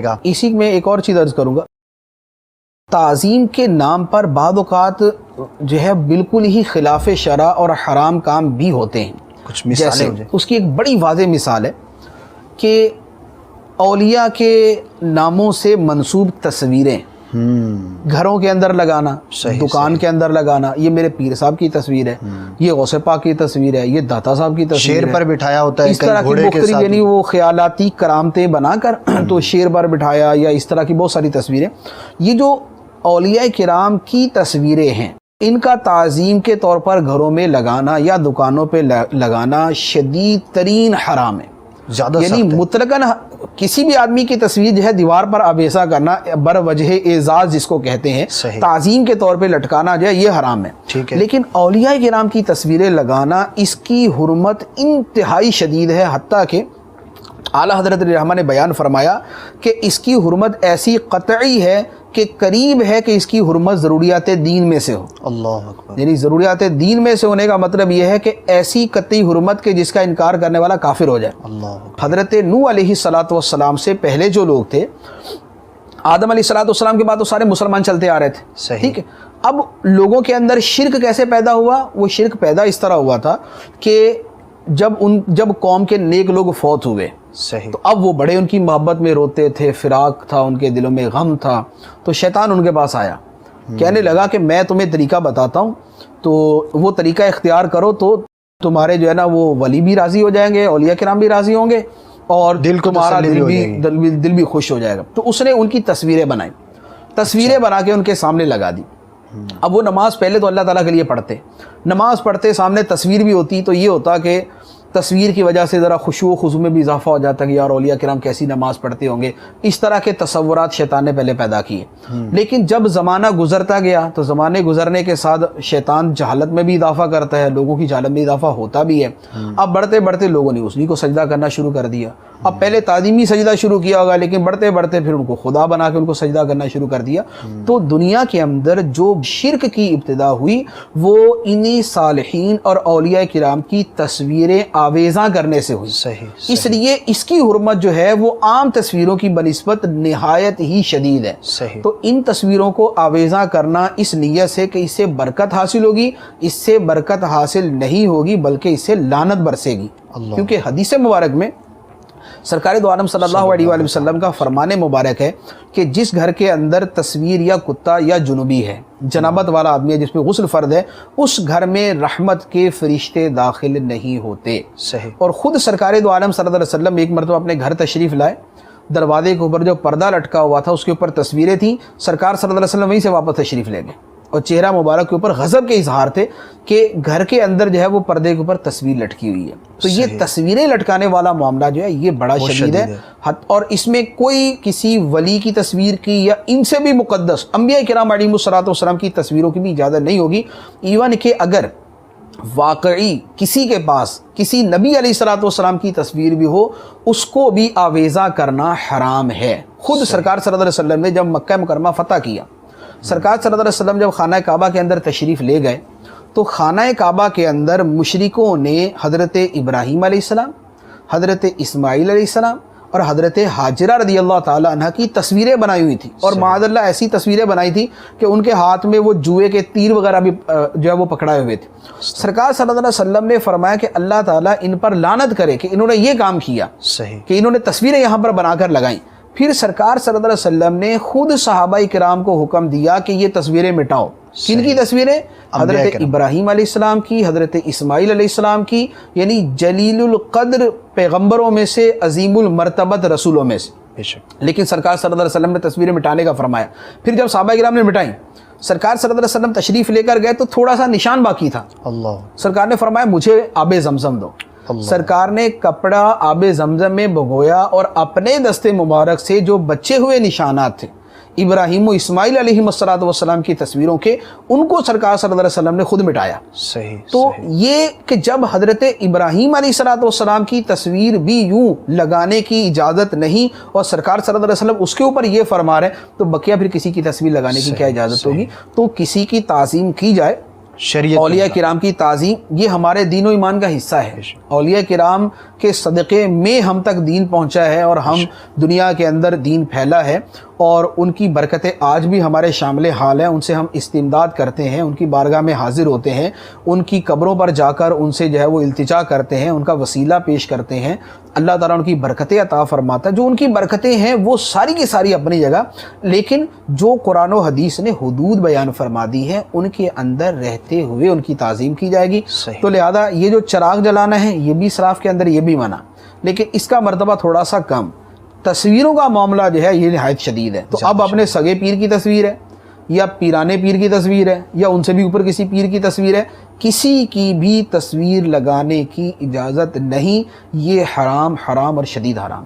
گا۔ اسی میں ایک اور چیز عرض کروں گا، تعظیم کے نام پر بعض اوقات جو ہے بالکل ہی خلاف شرع اور حرام کام بھی ہوتے ہیں۔ کچھ مثالیں جیسے اس کی ایک بڑی واضح مثال ہے کہ اولیاء کے ناموں سے منسوب تصویریں گھروں کے اندر لگانا، دکان کے اندر لگانا، یہ میرے پیر صاحب کی تصویر ہے، یہ غوث پاک کی تصویر ہے، یہ داتا صاحب کی تصویر شیر ہے، پر بٹھایا ہوتا ہے اس طرح کی مختلف یعنی وہ خیالاتی کرامتیں بنا کر تو شیر پر بٹھایا یا اس طرح کی بہت ساری تصویریں۔ یہ جو اولیاء کرام کی تصویریں ہیں، ان کا تعظیم کے طور پر گھروں میں لگانا یا دکانوں پہ لگانا شدید ترین حرام ہے، زیادہ یعنی مطلقاً کسی بھی آدمی کی تصویر جو ہے دیوار پر آویزہ کرنا بر وجہ اعزاز جس کو کہتے ہیں، تعظیم کے طور پہ لٹکانا جو ہے یہ حرام ہے۔ لیکن اولیاء کرام کی تصویریں لگانا، اس کی حرمت انتہائی شدید ہے، حتیٰ کہ اعلیٰ حضرت رحمہ نے بیان فرمایا کہ اس کی حرمت ایسی قطعی ہے کہ قریب ہے کہ اس کی حرمت ضروریات دین میں سے ہو۔ اللہ اکبر، یعنی ضروریات دین میں سے ہونے کا مطلب یہ ہے کہ ایسی قطعی حرمت کہ جس کا انکار کرنے والا کافر ہو جائے۔ اللہ حضرت نوح علیہ السلام سے پہلے جو لوگ تھے، آدم علیہ السلام کے بعد تو سارے مسلمان چلتے آ رہے تھے، ٹھیک ہے۔ اب لوگوں کے اندر شرک کیسے پیدا ہوا؟ وہ شرک پیدا اس طرح ہوا تھا کہ جب قوم کے نیک لوگ فوت ہوئے تو اب وہ بڑے ان کی محبت میں روتے تھے، فراق تھا، ان کے دلوں میں غم تھا، تو شیطان ان کے پاس آیا، کہنے لگا کہ میں تمہیں طریقہ بتاتا ہوں، تو وہ طریقہ اختیار کرو تو تمہارے جو ہے نا وہ ولی بھی راضی ہو جائیں گے، اولیاء کرام بھی راضی ہوں گے، اور تمہارا دل بھی خوش ہو جائے گا۔ تو اس نے ان کی تصویریں بنائی، تصویریں بنا کے ان کے سامنے لگا دی۔ اب وہ نماز پہلے تو اللہ تعالیٰ کے لیے پڑھتے، نماز پڑھتے سامنے تصویر بھی ہوتی، تو یہ ہوتا کہ تصویر کی وجہ سے ذرا خشوع و خضوع میں بھی اضافہ ہو جاتا کہ یار اولیاء کرام کیسی نماز پڑھتے ہوں گے، اس طرح کے تصورات شیطان نے پہلے پیدا کیے۔ لیکن جب زمانہ گزرتا گیا تو زمانے گزرنے کے ساتھ شیطان جہالت میں بھی اضافہ کرتا ہے، لوگوں کی جہالت میں اضافہ ہوتا بھی ہے۔ اب بڑھتے بڑھتے لوگوں نے اسی کو سجدہ کرنا شروع کر دیا۔ اب پہلے تعظیمی سجدہ شروع کیا ہوگا، لیکن بڑھتے بڑھتے پھر ان کو خدا بنا کے ان کو سجدہ کرنا شروع کر دیا۔ تو دنیا کے اندر جو شرک کی ابتدا ہوئی وہ انہی صالحین اور اولیاء کرام کی تصویریں آویزاں کرنے سے ہوئی۔ اس لیے اس کی حرمت جو ہے وہ عام تصویروں کی بنسبت نہایت ہی شدید ہے۔ تو ان تصویروں کو آویزاں کرنا اس نیت سے کہ اس سے برکت حاصل ہوگی، اس سے برکت حاصل نہیں ہوگی بلکہ اس سے لعنت برسے گی۔ کیونکہ حدیث مبارک میں سرکار دو عالم صلی اللہ علیہ وآلہ وسلم کا فرمان مبارک ہے کہ جس گھر کے اندر تصویر یا کتا یا جنوبی ہے، جنابت والا آدمی ہے جس پہ غسل فرض ہے، اس گھر میں رحمت کے فرشتے داخل نہیں ہوتے۔ اور خود سرکار دو عالم صلی اللہ علیہ وسلم ایک مرتبہ اپنے گھر تشریف لائے، دروازے کے اوپر جو پردہ لٹکا ہوا تھا اس کے اوپر تصویریں تھیں، سرکار صلی اللہ علیہ وسلم وہیں سے واپس تشریف لے گئے، اور چہرہ مبارک کے اوپر غضب کے اظہار تھے کہ گھر کے اندر جو ہے وہ پردے کے اوپر تصویر لٹکی ہوئی ہے۔ تو یہ تصویریں لٹکانے والا معاملہ جو ہے یہ بڑا شدید ہے، اور اس میں کوئی کسی ولی کی تصویر کی یا ان سے بھی مقدس انبیاء کرام علیہم الصلوۃ والسلام کی تصویروں کی بھی اجازت نہیں ہوگی۔ ایون کہ اگر واقعی کسی کے پاس کسی نبی علیہ الصلوۃ والسلام کی تصویر بھی ہو، اس کو بھی آویزہ کرنا حرام ہے۔ خود سرکار صلی اللہ علیہ وسلم نے جب مکہ مکرمہ فتح کیا، سرکار صلی اللہ علیہ وسلم جب خانہ کعبہ کے اندر تشریف لے گئے تو خانہ کعبہ کے اندر مشرکوں نے حضرت ابراہیم علیہ السلام، حضرت اسماعیل علیہ السلام اور حضرت حاجرہ رضی اللہ تعالی عنہ کی تصویریں بنائی ہوئی تھی، اور معاذ اللہ ایسی تصویریں بنائی تھی کہ ان کے ہاتھ میں وہ جوئے کے تیر وغیرہ بھی جو ہے وہ پکڑائے ہوئے تھے۔ سرکار صلی اللہ علیہ وسلم نے فرمایا کہ اللہ تعالیٰ ان پر لعنت کرے کہ انہوں نے یہ کام کیا کہ انہوں نے تصویریں یہاں پر بنا کر لگائیں۔ پھر سرکار صلی اللہ علیہ وسلم نے خود صحابہ کرام کو حکم دیا کہ یہ تصویریں مٹاؤ۔ کن کی تصویریں؟ حضرت ابراہیم علیہ السلام کی، حضرت اسماعیل علیہ السلام کی، یعنی جلیل القدر پیغمبروں میں سے، عظیم المرتبت رسولوں میں سے۔ لیکن سرکار صلی اللہ علیہ وسلم نے تصویریں مٹانے کا فرمایا۔ پھر جب صحابہ کرام نے مٹائیں، سرکار صلی اللہ علیہ وسلم تشریف لے کر گئے تو تھوڑا سا نشان باقی تھا۔ سرکار نے فرمایا مجھے آب زمزم دو۔ سرکار نے کپڑا آب زمزم میں بھگویا اور اپنے دستے مبارک سے جو بچے ہوئے نشانات تھے ابراہیم و اسماعیل علیہ السلام کی تصویروں کے، ان کو سرکار صلی اللہ علیہ وسلم نے خود مٹایا۔ تو یہ کہ جب حضرت ابراہیم علیہ السلام کی تصویر بھی یوں لگانے کی اجازت نہیں اور سرکار صلی اللہ علیہ وسلم اس کے اوپر یہ فرما رہے ہیں، تو بقیہ پھر کسی کی تصویر لگانے کی کیا اجازت ہوگی؟ تو کسی کی تعظیم کی جائے شریعت اولیاء کرام کی تعظیم یہ ہمارے دین و ایمان کا حصہ ہے. اولیاء کرام کے صدقے میں ہم تک دین پہنچا ہے اور ہم دنیا کے اندر دین پھیلا ہے, اور ان کی برکتیں آج بھی ہمارے شامل حال ہیں. ان سے ہم استمداد کرتے ہیں, ان کی بارگاہ میں حاضر ہوتے ہیں, ان کی قبروں پر جا کر ان سے جو ہے وہ التجا کرتے ہیں, ان کا وسیلہ پیش کرتے ہیں. اللہ تعالیٰ ان کی برکتیں عطا فرماتا ہے. جو ان کی برکتیں ہیں وہ ساری کی ساری اپنی جگہ, لیکن جو قرآن و حدیث نے حدود بیان فرما دی ہیں ان کے اندر رہتے ہوئے ان کی تعظیم کی جائے گی. تو لہذا یہ جو چراغ جلانا ہے یہ بھی اسراف کے اندر, یہ بھی منع, لیکن اس کا مرتبہ تھوڑا سا کم. تصویروں کا معاملہ جو ہے یہ نہایت شدید ہے. تو اب اپنے سگے پیر کی تصویر ہے یا پیرانے پیر کی تصویر ہے یا ان سے بھی اوپر کسی پیر کی تصویر ہے, کسی کی بھی تصویر لگانے کی اجازت نہیں. یہ حرام اور شدید حرام.